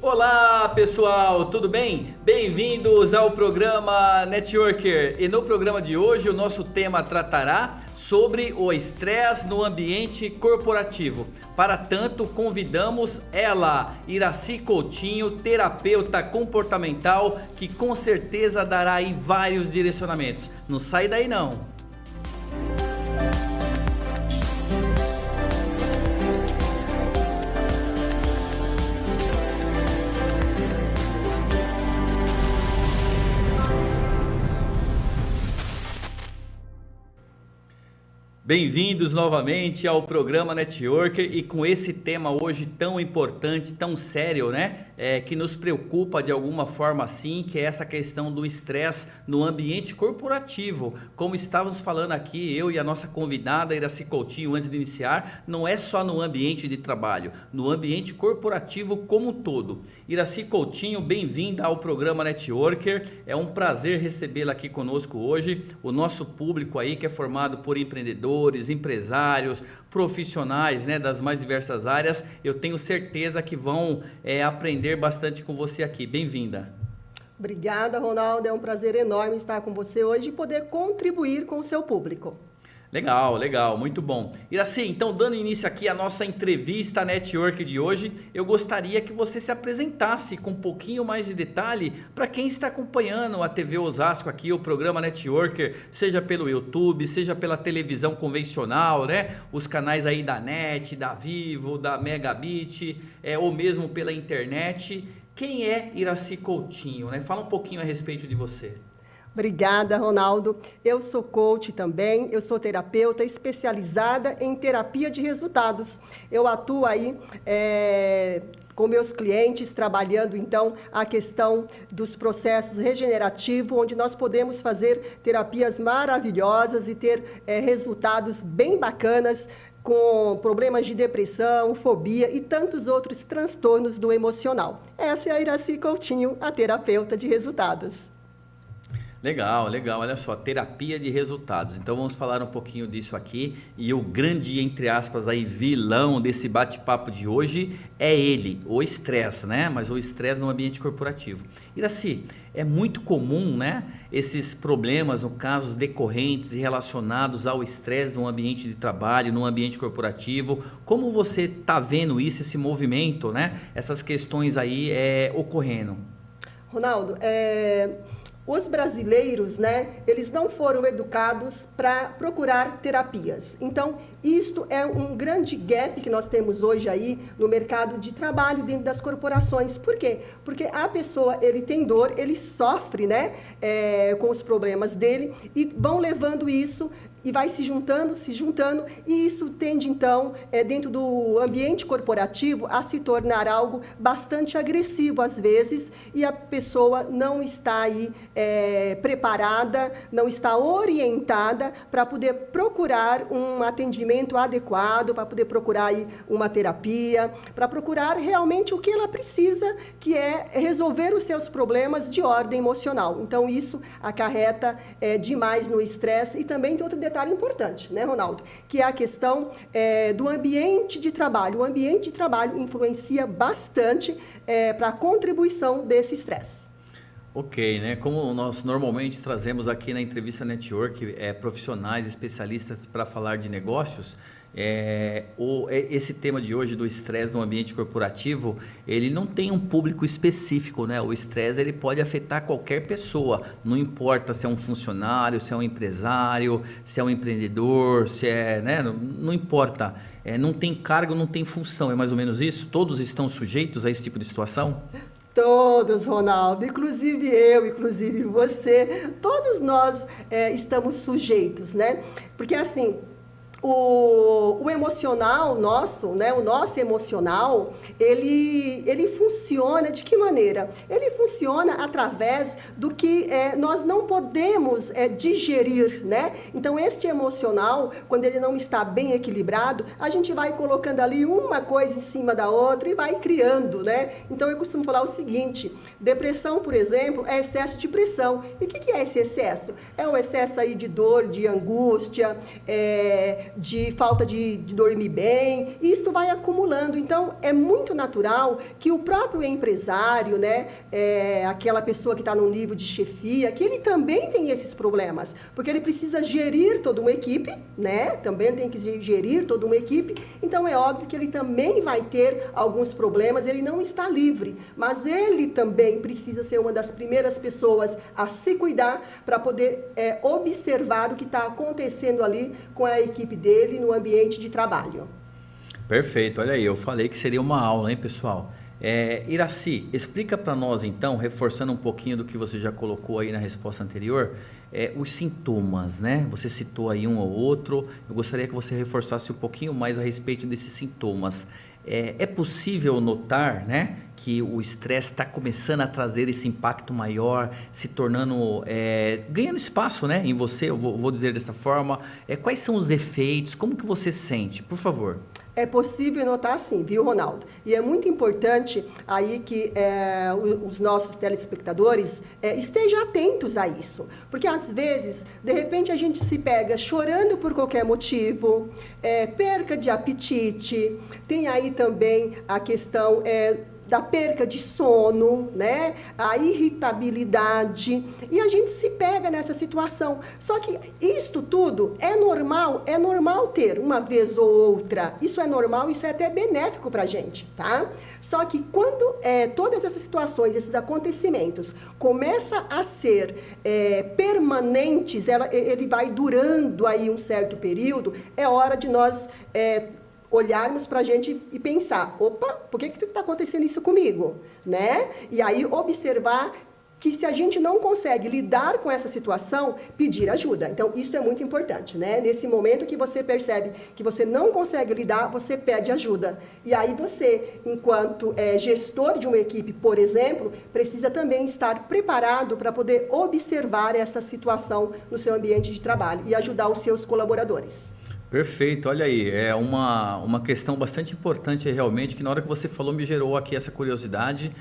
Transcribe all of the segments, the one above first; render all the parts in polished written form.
Olá pessoal, tudo bem? Bem-vindos ao programa Networker. E no programa de hoje o nosso tema tratará sobre o estresse no ambiente corporativo. Para tanto, convidamos ela, Iracy Coutinho, terapeuta comportamental, que com certeza dará aí vários direcionamentos. Não sai daí não! Bem-vindos novamente ao programa Networker e com esse tema hoje tão importante, tão sério, né? Que nos preocupa de alguma forma assim, que é essa questão do estresse no ambiente corporativo. Como estávamos falando aqui, eu e a nossa convidada Iracy Coutinho, antes de iniciar, não é só no ambiente de trabalho, no ambiente corporativo como um todo. Iracy Coutinho, bem-vinda ao programa Networker. É um prazer recebê-la aqui conosco hoje. O nosso público aí que é formado por empreendedores, empresários, profissionais, né, das mais diversas áreas, eu tenho certeza que vão aprender bastante com você aqui. Bem-vinda. Obrigada, Ronaldo. É um prazer enorme estar com você hoje e poder contribuir com o seu público. Legal, legal, muito bom. Iracy, então dando início aqui à nossa entrevista Network de hoje, eu gostaria que você se apresentasse com um pouquinho mais de detalhe para quem está acompanhando a TV Osasco aqui, o programa Networker, seja pelo YouTube, seja pela televisão convencional, né? Os canais aí da NET, da Vivo, da Megabit, ou mesmo pela internet. Quem é Iracy Coutinho, né? Fala um pouquinho a respeito de você. Obrigada, Ronaldo. Eu sou coach também, eu sou terapeuta especializada em terapia de resultados. Eu atuo aí com meus clientes, trabalhando então a questão dos processos regenerativos, onde nós podemos fazer terapias maravilhosas e ter resultados bem bacanas com problemas de depressão, fobia e tantos outros transtornos do emocional. Essa é a Iracy Coutinho, a terapeuta de resultados. Legal, legal, olha só, terapia de resultados. Então vamos falar um pouquinho disso aqui e o grande, entre aspas, aí, vilão desse bate-papo de hoje é ele, o estresse, né? Mas o estresse no ambiente corporativo. Iracy, é muito comum, né, esses problemas, no caso, decorrentes e relacionados ao estresse no ambiente de trabalho, no ambiente corporativo. Como você está vendo isso, esse movimento, né? Essas questões aí ocorrendo? Ronaldo, os brasileiros, né, eles não foram educados para procurar terapias. Então, isto é um grande gap que nós temos hoje aí no mercado de trabalho dentro das corporações. Por quê? Porque a pessoa, ele tem dor, ele sofre, né, com os problemas dele e vão levando isso e vai se juntando, e isso tende, então, dentro do ambiente corporativo, a se tornar algo bastante agressivo, às vezes, e a pessoa não está aí preparada, não está orientada para poder procurar um atendimento adequado, para poder procurar aí uma terapia, para procurar realmente o que ela precisa, que é resolver os seus problemas de ordem emocional. Então, isso acarreta demais no estresse. E também tem outro detalhe importante, né, Ronaldo? Que é a questão do ambiente de trabalho. O ambiente de trabalho influencia bastante para a contribuição desse estresse. Ok, né? Como nós normalmente trazemos aqui na entrevista Network profissionais, especialistas para falar de negócios, esse tema de hoje do estresse no ambiente corporativo, ele não tem um público específico, né? O estresse ele pode afetar qualquer pessoa, não importa se é um funcionário, se é um empresário, se é um empreendedor, se é, né? Não importa, não tem cargo, não tem função, é mais ou menos isso? Todos estão sujeitos a esse tipo de situação? Todos, Ronaldo, inclusive eu, inclusive você, todos nós estamos sujeitos, né? Porque assim, o emocional nosso, né, o nosso emocional, ele funciona de que maneira? Ele funciona através do que nós não podemos digerir, né? Então, este emocional, quando ele não está bem equilibrado, a gente vai colocando ali uma coisa em cima da outra e vai criando, né? Então, eu costumo falar o seguinte, depressão, por exemplo, é excesso de pressão. E o que é esse excesso? É o excesso aí de dor, de angústia, de falta de dormir bem, e isso vai acumulando. Então, é muito natural que o próprio empresário, né, aquela pessoa que está no nível de chefia, que ele também tem esses problemas, porque ele precisa gerir toda uma equipe, né, também tem que gerir toda uma equipe, então é óbvio que ele também vai ter alguns problemas, ele não está livre, mas ele também precisa ser uma das primeiras pessoas a se cuidar para poder observar o que está acontecendo ali com a equipe dele no ambiente de trabalho. Perfeito, olha aí, eu falei que seria uma aula, hein, pessoal? Iraci, explica para nós então, reforçando um pouquinho do que você já colocou aí na resposta anterior, os sintomas, né? Você citou aí um ou outro, eu gostaria que você reforçasse um pouquinho mais a respeito desses sintomas. É possível notar, né, que o estresse está começando a trazer esse impacto maior, se tornando, ganhando espaço, né, em você, eu vou dizer dessa forma. Quais são os efeitos? Como que você sente? Por favor. É possível notar sim, viu, Ronaldo? E é muito importante aí que os nossos telespectadores estejam atentos a isso. Porque às vezes, de repente, a gente se pega chorando por qualquer motivo, perca de apetite, tem aí também a questão da perca de sono, né? A irritabilidade, e a gente se pega nessa situação. Só que isto tudo é normal ter uma vez ou outra. Isso é normal, isso é até benéfico pra gente, tá? Só que quando todas essas situações, esses acontecimentos começam a ser permanentes, ele vai durando aí um certo período, é hora de nós olharmos para a gente e pensar, opa, por que está acontecendo isso comigo? Né? E aí observar que se a gente não consegue lidar com essa situação, pedir ajuda. Então, isso é muito importante, né? Nesse momento que você percebe que você não consegue lidar, você pede ajuda. E aí você, enquanto gestor de uma equipe, por exemplo, precisa também estar preparado para poder observar essa situação no seu ambiente de trabalho e ajudar os seus colaboradores. Perfeito, olha aí, é uma questão bastante importante realmente, que na hora que você falou me gerou aqui essa curiosidade.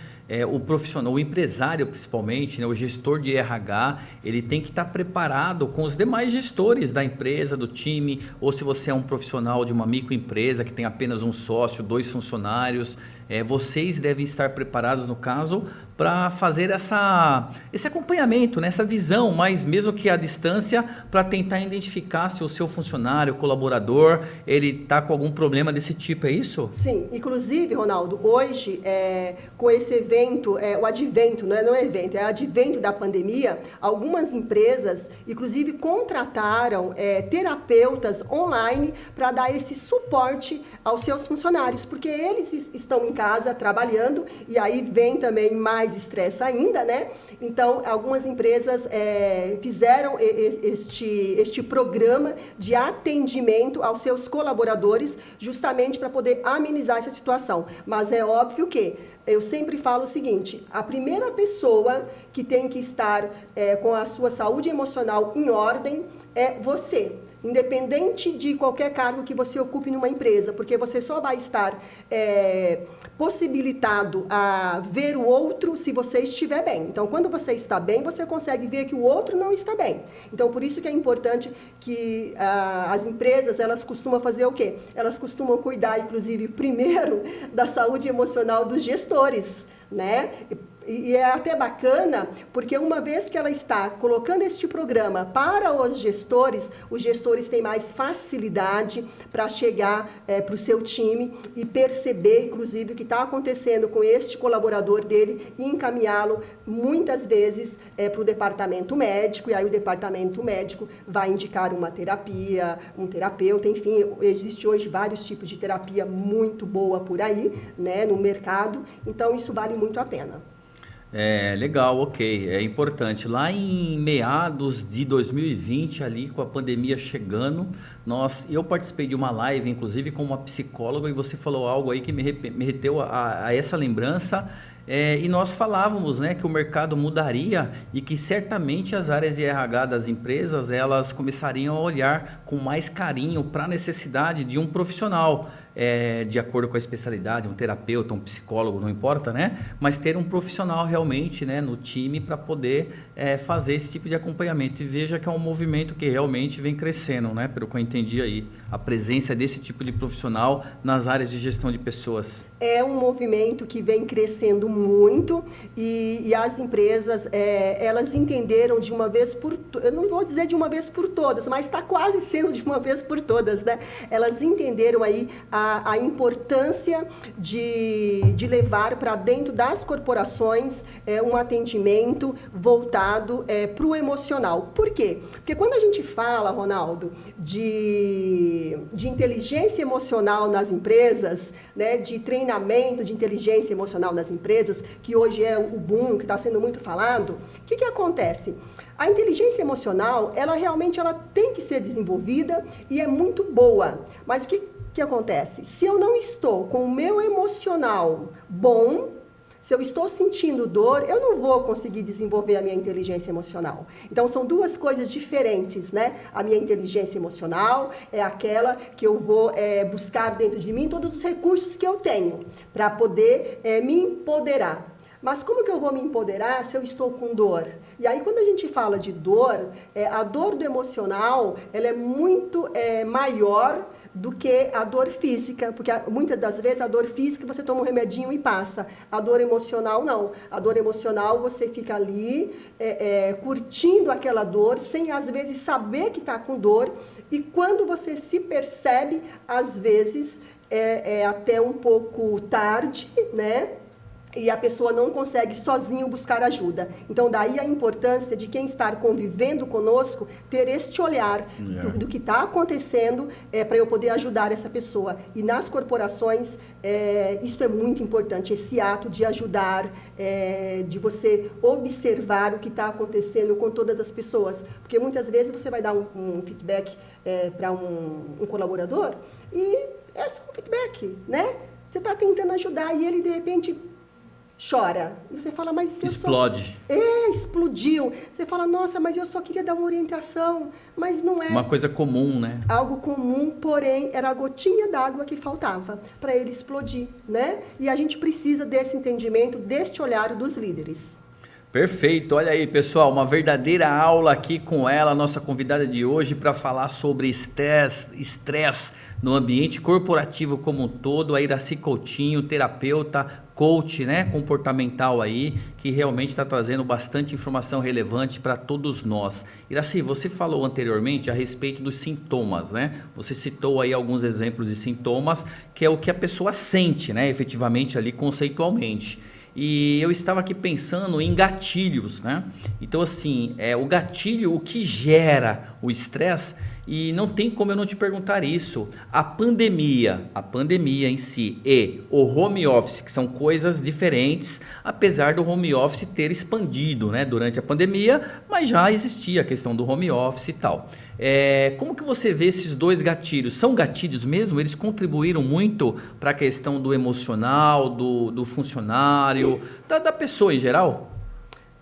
O profissional, o empresário principalmente, né, o gestor de RH, ele tem que estar preparado com os demais gestores da empresa, do time, ou se você é um profissional de uma microempresa que tem apenas um sócio, 2 funcionários, vocês devem estar preparados, no caso, para fazer esse acompanhamento, né, essa visão, mas mesmo que à distância, para tentar identificar se o seu funcionário, colaborador, ele está com algum problema desse tipo, é isso? Sim, inclusive, Ronaldo, hoje, com esse evento, o advento, não é evento, é advento da pandemia, algumas empresas, inclusive, contrataram terapeutas online para dar esse suporte aos seus funcionários, porque eles estão em casa trabalhando e aí vem também mais estresse ainda, né? Então, algumas empresas fizeram este programa de atendimento aos seus colaboradores justamente para poder amenizar essa situação. Mas é óbvio que eu sempre falo o seguinte, a primeira pessoa que tem que estar com a sua saúde emocional em ordem é você. Independente de qualquer cargo que você ocupe numa empresa, porque você só vai estar possibilitado a ver o outro se você estiver bem. Então, quando você está bem, você consegue ver que o outro não está bem. Então, por isso que é importante que as empresas, elas costumam fazer o quê? Elas costumam cuidar, inclusive, primeiro da saúde emocional dos gestores, né? E é até bacana, porque uma vez que ela está colocando este programa para os gestores têm mais facilidade para chegar para o seu time e perceber, inclusive, o que está acontecendo com este colaborador dele e encaminhá-lo, muitas vezes, para o departamento médico, e aí o departamento médico vai indicar uma terapia, um terapeuta, enfim, existe hoje vários tipos de terapia muito boa por aí, né, no mercado, então isso vale muito a pena. Legal, ok, é importante. Lá em meados de 2020, ali com a pandemia chegando, eu participei de uma live, inclusive com uma psicóloga, e você falou algo aí que me remeteu a essa lembrança. E nós falávamos, né, que o mercado mudaria e que certamente as áreas de RH das empresas, elas começariam a olhar com mais carinho para a necessidade de um profissional. de acordo com a especialidade, um terapeuta, um psicólogo, não importa, né? Mas ter um profissional realmente, né, no time para poder fazer esse tipo de acompanhamento. E veja que é um movimento que realmente vem crescendo, né? Pelo que eu entendi aí, a presença desse tipo de profissional nas áreas de gestão de pessoas. É um movimento que vem crescendo muito e as empresas, elas entenderam de uma vez por todas, eu não vou dizer de uma vez por todas, mas está quase sendo de uma vez por todas, né? Elas entenderam aí a importância de levar para dentro das corporações um atendimento voltado para o emocional. Por quê? Porque quando a gente fala, Ronaldo, de inteligência emocional nas empresas, né, de treinamento de inteligência emocional nas empresas, que hoje é o boom, que está sendo muito falado, o que acontece? A inteligência emocional, ela realmente tem que ser desenvolvida e é muito boa. Mas o que acontece? Se eu não estou com o meu emocional bom, se eu estou sentindo dor, eu não vou conseguir desenvolver a minha inteligência emocional. Então, são duas coisas diferentes, né? A minha inteligência emocional é aquela que eu vou buscar dentro de mim todos os recursos que eu tenho para poder me empoderar. Mas como que eu vou me empoderar se eu estou com dor? E aí, quando a gente fala de dor, a dor do emocional, ela é muito maior do que a dor física, porque muitas das vezes a dor física você toma um remedinho e passa. A dor emocional, não. A dor emocional, você fica ali curtindo aquela dor, sem às vezes saber que está com dor, e quando você se percebe, às vezes é até um pouco tarde, né? E a pessoa não consegue sozinho buscar ajuda. Então, daí a importância de quem está convivendo conosco ter este olhar do que está acontecendo para eu poder ajudar essa pessoa. E nas corporações, isso é muito importante, esse ato de ajudar, de você observar o que está acontecendo com todas as pessoas. Porque muitas vezes você vai dar um feedback para um colaborador e é só um feedback, né? Você está tentando ajudar e ele, de repente, chora. E você fala, mas eu explode. Explodiu. Você fala, nossa, mas eu só queria dar uma orientação. Mas não é... Uma coisa comum, né? Algo comum, porém, era a gotinha d'água que faltava para ele explodir, né? E a gente precisa desse entendimento, deste olhar dos líderes. Perfeito, olha aí pessoal, uma verdadeira aula aqui com ela, nossa convidada de hoje, para falar sobre estresse no ambiente corporativo como um todo, a Iracy Coutinho, terapeuta, coach, né, comportamental aí, que realmente está trazendo bastante informação relevante para todos nós. Iracy, você falou anteriormente a respeito dos sintomas, né? Você citou aí alguns exemplos de sintomas, que é o que a pessoa sente, né, efetivamente ali conceitualmente. E eu estava aqui pensando em gatilhos, né? Então, assim, o gatilho, o que gera o estresse, e não tem como eu não te perguntar isso. A pandemia em si e o home office, que são coisas diferentes, apesar do home office ter expandido, né, durante a pandemia, mas já existia a questão do home office e tal. Como que você vê esses dois gatilhos? São gatilhos mesmo? Eles contribuíram muito para a questão do emocional, do funcionário, da pessoa em geral?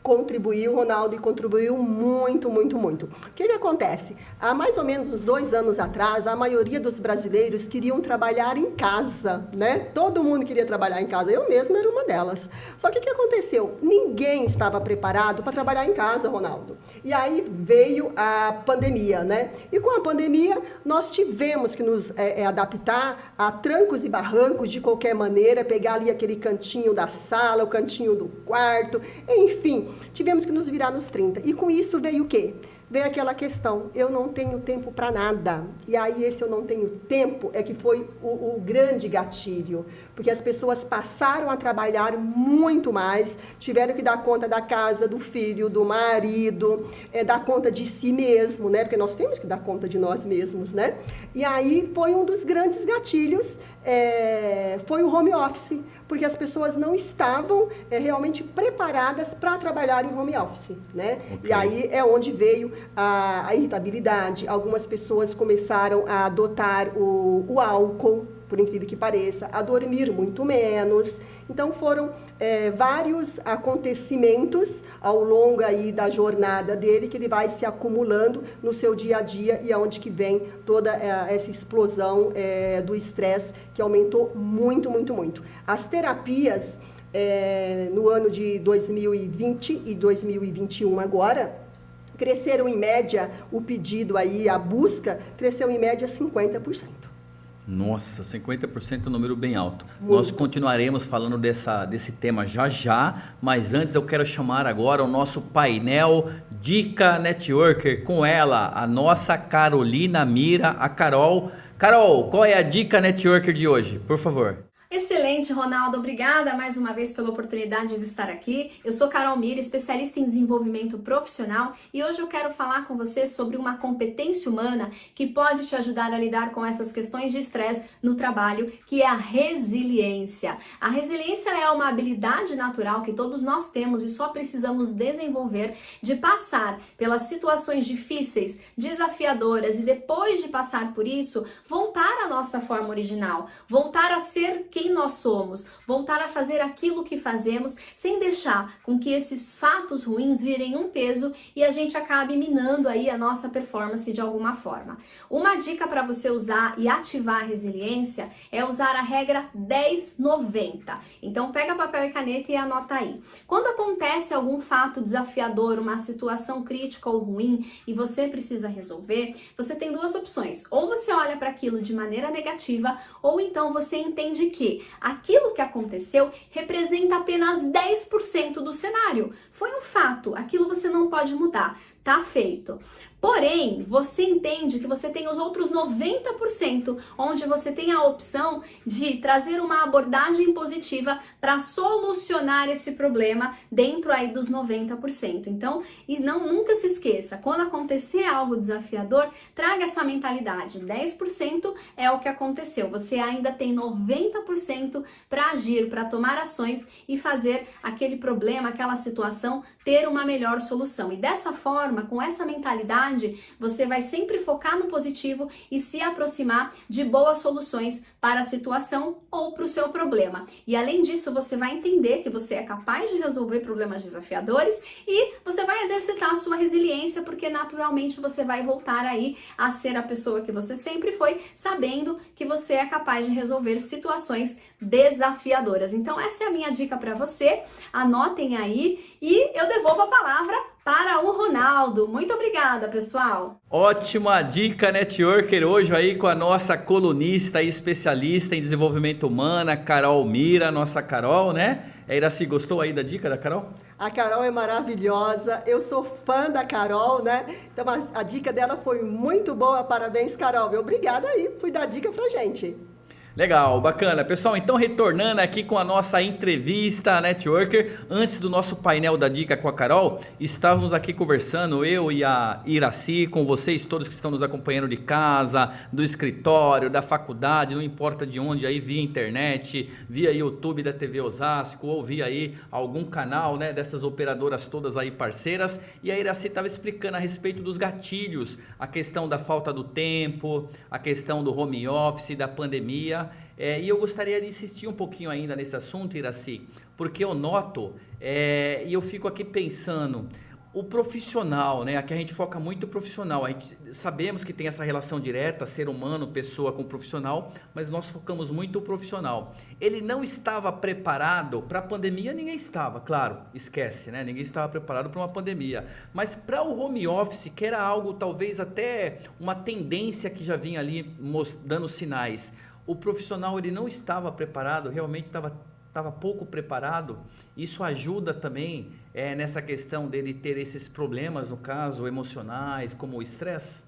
Contribuiu, Ronaldo, e contribuiu muito, muito, muito. O que acontece? Há mais ou menos uns 2 anos atrás, a maioria dos brasileiros queriam trabalhar em casa, né? Todo mundo queria trabalhar em casa, eu mesma era uma delas. Só que o que aconteceu? Ninguém estava preparado para trabalhar em casa, Ronaldo. E aí veio a pandemia, né? E com a pandemia, nós tivemos que nos adaptar a trancos e barrancos de qualquer maneira, pegar ali aquele cantinho da sala, o cantinho do quarto, enfim, tivemos que nos virar nos 30. E com isso veio o quê? Veio aquela questão, eu não tenho tempo para nada. E aí esse eu não tenho tempo é que foi o grande gatilho. Porque as pessoas passaram a trabalhar muito mais, tiveram que dar conta da casa, do filho, do marido, dar conta de si mesmo, né? Porque nós temos que dar conta de nós mesmos, né? E aí foi um dos grandes gatilhos, foi o home office. Porque as pessoas não estavam realmente preparadas para trabalhar em home office, né? Okay. E aí é onde veio a irritabilidade. Algumas pessoas começaram a adotar o álcool, por incrível que pareça, a dormir muito menos. Então foram vários acontecimentos ao longo aí da jornada dele que ele vai se acumulando no seu dia a dia e aonde que vem toda essa explosão do estresse que aumentou muito, muito, muito. As terapias no ano de 2020 e 2021 agora, cresceram em média, o pedido aí, a busca, cresceu em média 50%. Nossa, 50% é um número bem alto. Muito. Nós continuaremos falando desse tema já já, mas antes eu quero chamar agora o nosso painel Dica Networker com ela, a nossa Carolina Mira, a Carol. Carol, qual é a Dica Networker de hoje? Por favor. Excelente, Ronaldo. Obrigada mais uma vez pela oportunidade de estar aqui. Eu sou Carol Mira, especialista em desenvolvimento profissional, e hoje eu quero falar com você sobre uma competência humana que pode te ajudar a lidar com essas questões de estresse no trabalho, que é a resiliência. A resiliência é uma habilidade natural que todos nós temos e só precisamos desenvolver, de passar pelas situações difíceis, desafiadoras, e depois de passar por isso, voltar à nossa forma original, voltar a ser quem nós somos, voltar a fazer aquilo que fazemos, sem deixar com que esses fatos ruins virem um peso e a gente acabe minando aí a nossa performance de alguma forma. Uma dica para você usar e ativar a resiliência é usar a regra 10-90. Então pega papel e caneta e anota aí. Quando acontece algum fato desafiador, uma situação crítica ou ruim e você precisa resolver, você tem duas opções. Ou você olha para aquilo de maneira negativa, ou então você entende que aquilo que aconteceu representa apenas 10% do cenário. Foi um fato, aquilo você não pode mudar, tá feito. Porém, você entende que você tem os outros 90%, onde você tem a opção de trazer uma abordagem positiva para solucionar esse problema dentro aí dos 90%. Então, nunca se esqueça, quando acontecer algo desafiador, traga essa mentalidade. 10% é o que aconteceu. Você ainda tem 90% para agir, para tomar ações e fazer aquele problema, aquela situação ter uma melhor solução. E dessa forma, com essa mentalidade, você vai sempre focar no positivo e se aproximar de boas soluções para a situação ou para o seu problema. E além disso, você vai entender que você é capaz de resolver problemas desafiadores e você vai exercitar a sua resiliência, porque naturalmente você vai voltar aí a ser a pessoa que você sempre foi, sabendo que você é capaz de resolver situações desafiadoras. Então essa é a minha dica para você. Anotem aí e eu devolvo a palavra para o Ronaldo. Muito obrigada, pessoal. Ótima dica, networker, hoje aí com a nossa colunista e especialista em desenvolvimento humano, Carol Mira, nossa Carol, né? Iraci, gostou aí da dica da Carol? A Carol é maravilhosa, eu sou fã da Carol, né? Então a dica dela foi muito boa, parabéns, Carol. Obrigada aí por dar dica pra gente. Legal, bacana. Pessoal, então retornando aqui com a nossa entrevista Networker, antes do nosso painel da dica com a Carol, estávamos aqui conversando, eu e a Iraci, com vocês todos que estão nos acompanhando de casa, do escritório, da faculdade, não importa de onde, aí via internet, via YouTube da TV Osasco, ou via aí algum canal, né, dessas operadoras todas aí parceiras, e a Iraci estava explicando a respeito dos gatilhos, a questão da falta do tempo, a questão do home office, da pandemia. E eu gostaria de insistir um pouquinho ainda nesse assunto, Iraci, porque eu noto e eu fico aqui pensando, o profissional, né? Aqui a gente foca muito no profissional, a gente sabemos que tem essa relação direta, ser humano, pessoa com profissional, mas nós focamos muito no profissional. Ele não estava preparado para a pandemia, ninguém estava, claro, esquece, né? Ninguém estava preparado para uma pandemia, mas para o home office, que era algo talvez até uma tendência que já vinha ali dando sinais, o profissional ele não estava preparado, realmente estava pouco preparado. Isso ajuda também nessa questão dele ter esses problemas, no caso, emocionais, como o estresse?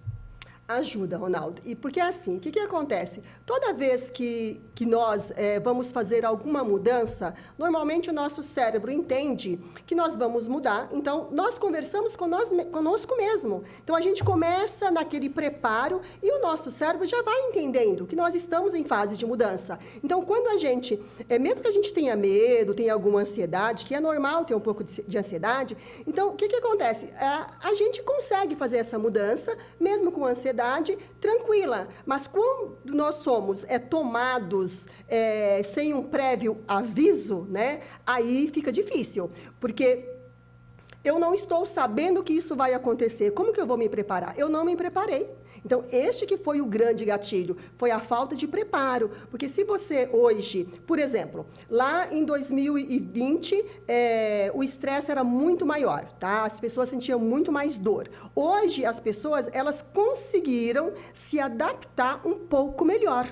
Ajuda, Ronaldo. E porque assim, o que acontece? Toda vez que nós vamos fazer alguma mudança, normalmente o nosso cérebro entende que nós vamos mudar, então nós conversamos conosco mesmo. Então a gente começa naquele preparo e o nosso cérebro já vai entendendo que nós estamos em fase de mudança. Então quando a gente, mesmo que a gente tenha medo, tenha alguma ansiedade, que é normal ter um pouco de ansiedade, então o que acontece? A gente consegue fazer essa mudança, mesmo com ansiedade, ansiedade tranquila. Mas quando nós somos tomados sem um prévio aviso, né, aí fica difícil, porque eu não estou sabendo que isso vai acontecer. Como que eu vou me preparar? Eu não me preparei. Então, este que foi o grande gatilho, foi a falta de preparo. Porque se você hoje, por exemplo, lá em 2020, o estresse era muito maior, tá? As pessoas sentiam muito mais dor. Hoje, as pessoas, elas conseguiram se adaptar um pouco melhor.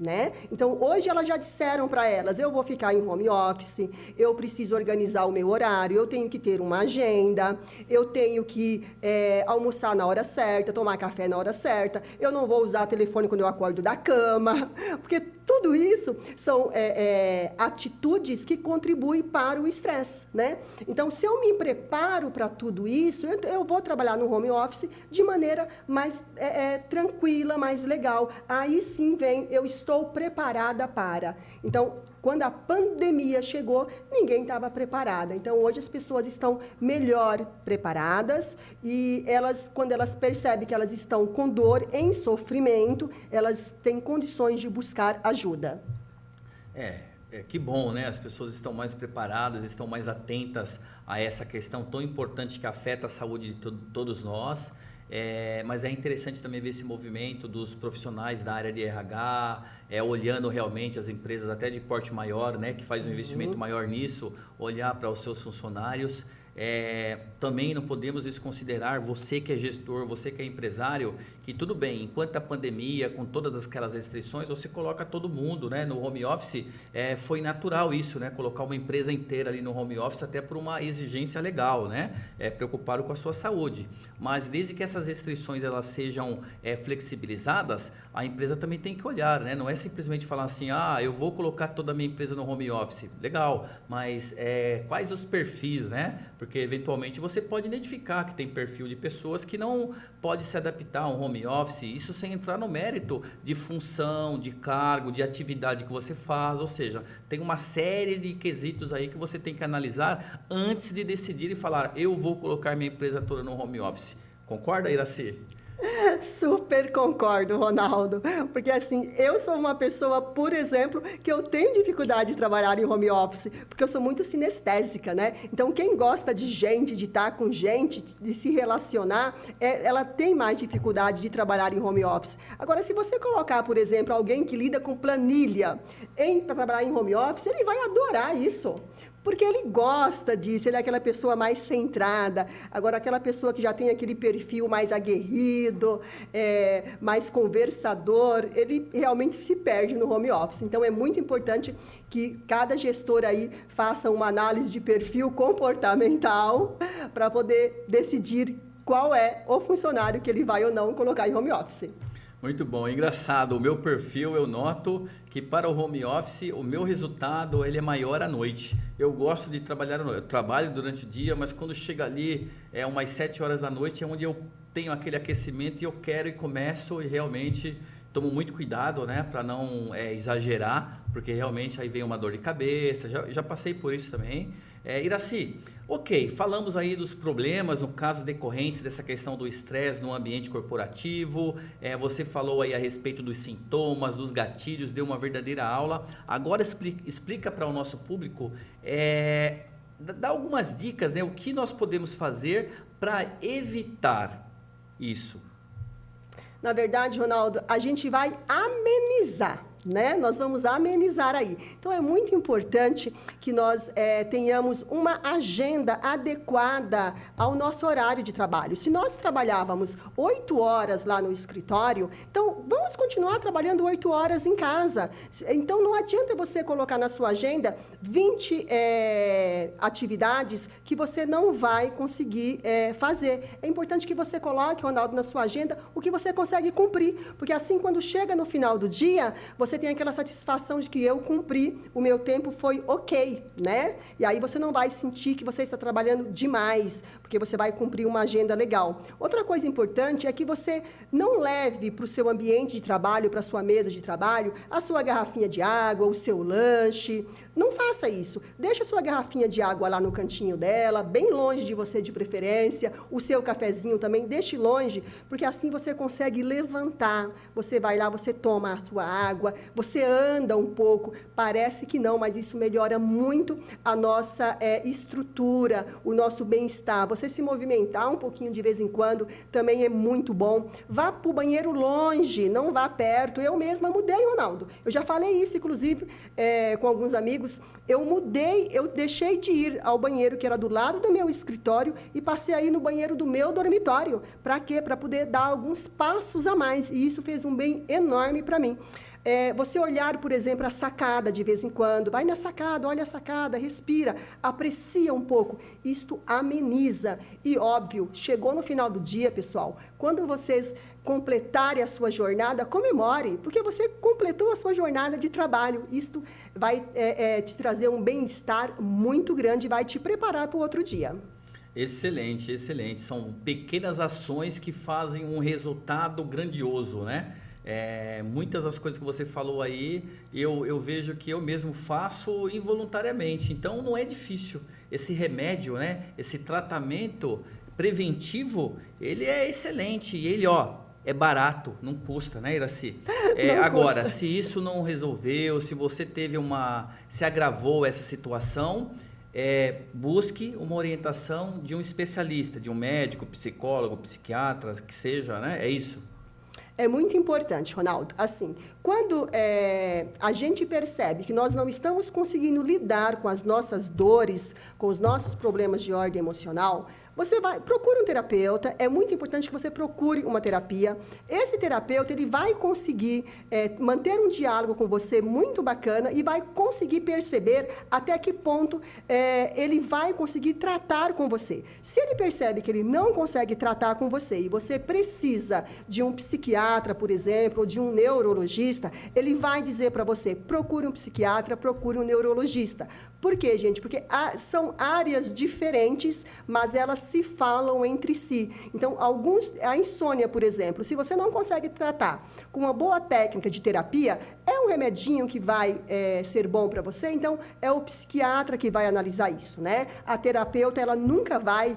Né? Então, hoje elas já disseram para elas, eu vou ficar em home office, eu preciso organizar o meu horário, eu tenho que ter uma agenda, eu tenho que almoçar na hora certa, tomar café na hora certa, eu não vou usar telefone quando eu acordo da cama, porque tudo isso são atitudes que contribuem para o estresse, né? Então, se eu me preparo para tudo isso, eu vou trabalhar no home office de maneira mais tranquila, mais legal. Aí sim eu estou preparada para. Então, quando a pandemia chegou, ninguém estava preparada. Então, hoje as pessoas estão melhor preparadas e quando elas percebem que elas estão com dor, em sofrimento, elas têm condições de buscar ajuda. Que bom, né? As pessoas estão mais preparadas, estão mais atentas a essa questão tão importante que afeta a saúde de todos nós. Mas é interessante também ver esse movimento dos profissionais da área de RH, olhando realmente as empresas até de porte maior, né, que faz um investimento maior nisso, olhar para os seus funcionários. Também não podemos desconsiderar, você que é gestor, você que é empresário, que tudo bem, enquanto a pandemia, com todas aquelas restrições, você coloca todo mundo, né, no home office. Foi natural isso, né, colocar uma empresa inteira ali no home office, até por uma exigência legal, né, preocupado com a sua saúde. Mas desde que essas restrições elas sejam flexibilizadas, a empresa também tem que olhar, né, não é simplesmente falar assim, eu vou colocar toda a minha empresa no home office. Legal, mas quais os perfis, né? Porque eventualmente você pode identificar que tem perfil de pessoas que não pode se adaptar a um home office, isso sem entrar no mérito de função, de cargo, de atividade que você faz, ou seja, tem uma série de quesitos aí que você tem que analisar antes de decidir e falar, eu vou colocar minha empresa toda no home office. Concorda, Iraci? Super concordo, Ronaldo, porque assim, eu sou uma pessoa, por exemplo, que eu tenho dificuldade de trabalhar em home office, porque eu sou muito sinestésica, né? Então, quem gosta de gente, de estar com gente, de se relacionar, ela tem mais dificuldade de trabalhar em home office. Agora, se você colocar, por exemplo, alguém que lida com planilha para trabalhar em home office, ele vai adorar isso. Porque ele gosta disso, ele é aquela pessoa mais centrada. Agora, aquela pessoa que já tem aquele perfil mais aguerrido, mais conversador, ele realmente se perde no home office. Então, é muito importante que cada gestor aí faça uma análise de perfil comportamental para poder decidir qual é o funcionário que ele vai ou não colocar em home office. Muito bom, engraçado. O meu perfil, eu noto que para o home office, o meu resultado ele é maior à noite. Eu gosto de trabalhar à noite. Eu trabalho durante o dia, mas quando chega ali, umas 7 horas da noite, é onde eu tenho aquele aquecimento e eu quero e começo e realmente tomo muito cuidado, né, para não exagerar, porque realmente aí vem uma dor de cabeça. Já passei por isso também. Iraci, ok, falamos aí dos problemas, no caso decorrentes dessa questão do estresse no ambiente corporativo, você falou aí a respeito dos sintomas, dos gatilhos, deu uma verdadeira aula. Agora explica para o nosso público, dá algumas dicas, né, o que nós podemos fazer para evitar isso. Na verdade, Ronaldo, a gente vai amenizar, né? Nós vamos amenizar aí. Então, é muito importante que nós tenhamos uma agenda adequada ao nosso horário de trabalho. Se nós trabalhávamos 8 horas lá no escritório, então vamos continuar trabalhando 8 horas em casa. Então, não adianta você colocar na sua agenda 20 atividades que você não vai conseguir fazer. É importante que você coloque, Ronaldo, na sua agenda o que você consegue cumprir, porque assim, quando chega no final do dia, você tem aquela satisfação de que eu cumpri, o meu tempo foi ok, né? E aí você não vai sentir que você está trabalhando demais, porque você vai cumprir uma agenda legal. Outra coisa importante é que você não leve para o seu ambiente de trabalho, para a sua mesa de trabalho, a sua garrafinha de água, o seu lanche. não faça isso. Deixa a sua garrafinha de água lá no cantinho dela, bem longe de você de preferência, o seu cafezinho também, deixe longe, porque assim você consegue levantar. Você vai lá, você toma a sua água, você anda um pouco, parece que não, mas isso melhora muito a nossa estrutura, o nosso bem-estar. Você se movimentar um pouquinho de vez em quando também é muito bom. Vá para o banheiro longe, não vá perto. Eu mesma mudei, Ronaldo. Eu já falei isso, inclusive, com alguns amigos. Eu mudei, eu deixei de ir ao banheiro que era do lado do meu escritório e passei a ir no banheiro do meu dormitório. Para quê? Para poder dar alguns passos a mais. E isso fez um bem enorme para mim. Você olhar, por exemplo, a sacada de vez em quando, vai na sacada, olha a sacada, respira, aprecia um pouco, isto ameniza. E óbvio, chegou no final do dia, pessoal, quando vocês completarem a sua jornada, comemore, porque você completou a sua jornada de trabalho. Isto vai te trazer um bem-estar muito grande e vai te preparar para o outro dia. Excelente, excelente. São pequenas ações que fazem um resultado grandioso, né? Muitas das coisas que você falou aí, eu vejo que eu mesmo faço involuntariamente, então não é difícil. Esse remédio, né? Esse tratamento preventivo, ele é excelente e ele, é barato, não custa, né, Iracy? Agora, se isso não resolveu, se você teve se agravou essa situação, busque uma orientação de um especialista, de um médico, psicólogo, psiquiatra, que seja, né? É isso. É muito importante, Ronaldo. Assim, quando a gente percebe que nós não estamos conseguindo lidar com as nossas dores, com os nossos problemas de ordem emocional, procure um terapeuta. É muito importante que você procure uma terapia. Esse terapeuta, ele vai conseguir manter um diálogo com você muito bacana e vai conseguir perceber até que ponto ele vai conseguir tratar com você. Se ele percebe que ele não consegue tratar com você e você precisa de um psiquiatra, por exemplo, ou de um neurologista, ele vai dizer para você, procure um psiquiatra, procure um neurologista. Por quê, gente? Porque são áreas diferentes, mas elas se falam entre si. Então, a insônia, por exemplo, se você não consegue tratar com uma boa técnica de terapia, é um remedinho que vai ser bom para você, então é o psiquiatra que vai analisar isso, né? A terapeuta, ela nunca vai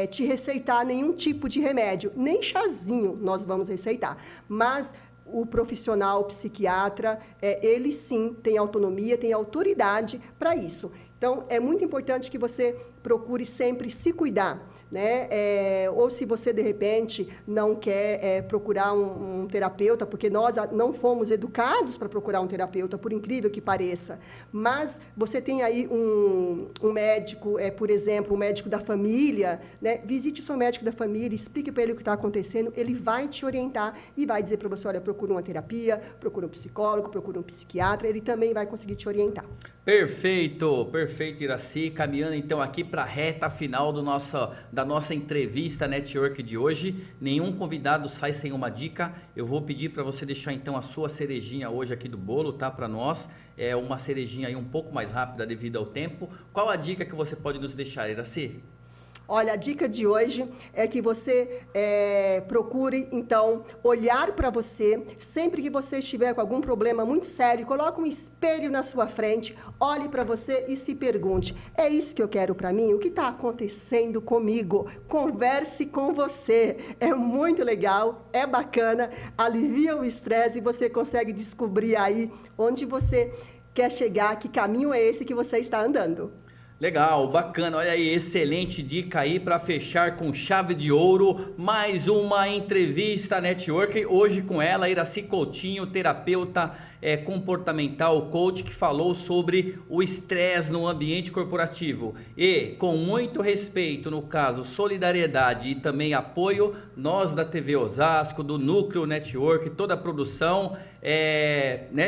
te receitar nenhum tipo de remédio, nem chazinho nós vamos receitar, mas o profissional, o psiquiatra, ele sim tem autonomia, tem autoridade para isso. Então, é muito importante que você procure sempre se cuidar, né? Ou se você, de repente, não quer procurar um terapeuta, porque nós não fomos educados para procurar um terapeuta, por incrível que pareça, mas você tem aí um médico, por exemplo, um médico da família, né? Visite o seu médico da família, explique para ele o que está acontecendo, ele vai te orientar e vai dizer para você, olha, procura uma terapia, procura um psicólogo, procura um psiquiatra, ele também vai conseguir te orientar. Perfeito, perfeito, Iracy. Caminhando então aqui para a reta final da nossa entrevista Network de hoje. Nenhum convidado sai sem uma dica. Eu vou pedir para você deixar então a sua cerejinha hoje aqui do bolo, tá? Para nós. É uma cerejinha aí um pouco mais rápida devido ao tempo. Qual a dica que você pode nos deixar, Iracy? Olha, a dica de hoje é que você procure, então, olhar para você. Sempre que você estiver com algum problema muito sério, coloque um espelho na sua frente, olhe para você e se pergunte, é isso que eu quero para mim? O que está acontecendo comigo? Converse com você. É muito legal, é bacana, alivia o estresse e você consegue descobrir aí onde você quer chegar, que caminho é esse que você está andando. Legal, bacana, olha aí, excelente dica aí para fechar com chave de ouro, mais uma entrevista Network, hoje com ela, Iracy Coutinho, terapeuta comportamental, coach, que falou sobre o estresse no ambiente corporativo e com muito respeito, no caso, solidariedade e também apoio, nós da TV Osasco, do Núcleo Network, toda a produção,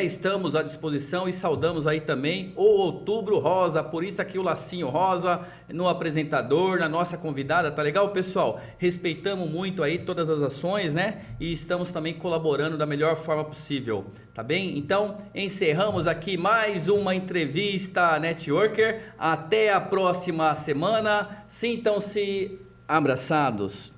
estamos à disposição e saudamos aí também o Outubro Rosa, por isso aqui o lacinho rosa no apresentador, na nossa convidada, tá legal, pessoal? Respeitamos muito aí todas as ações, né? E estamos também colaborando da melhor forma possível, tá bem? Então, encerramos aqui mais uma entrevista Networker, até a próxima semana, sintam-se abraçados.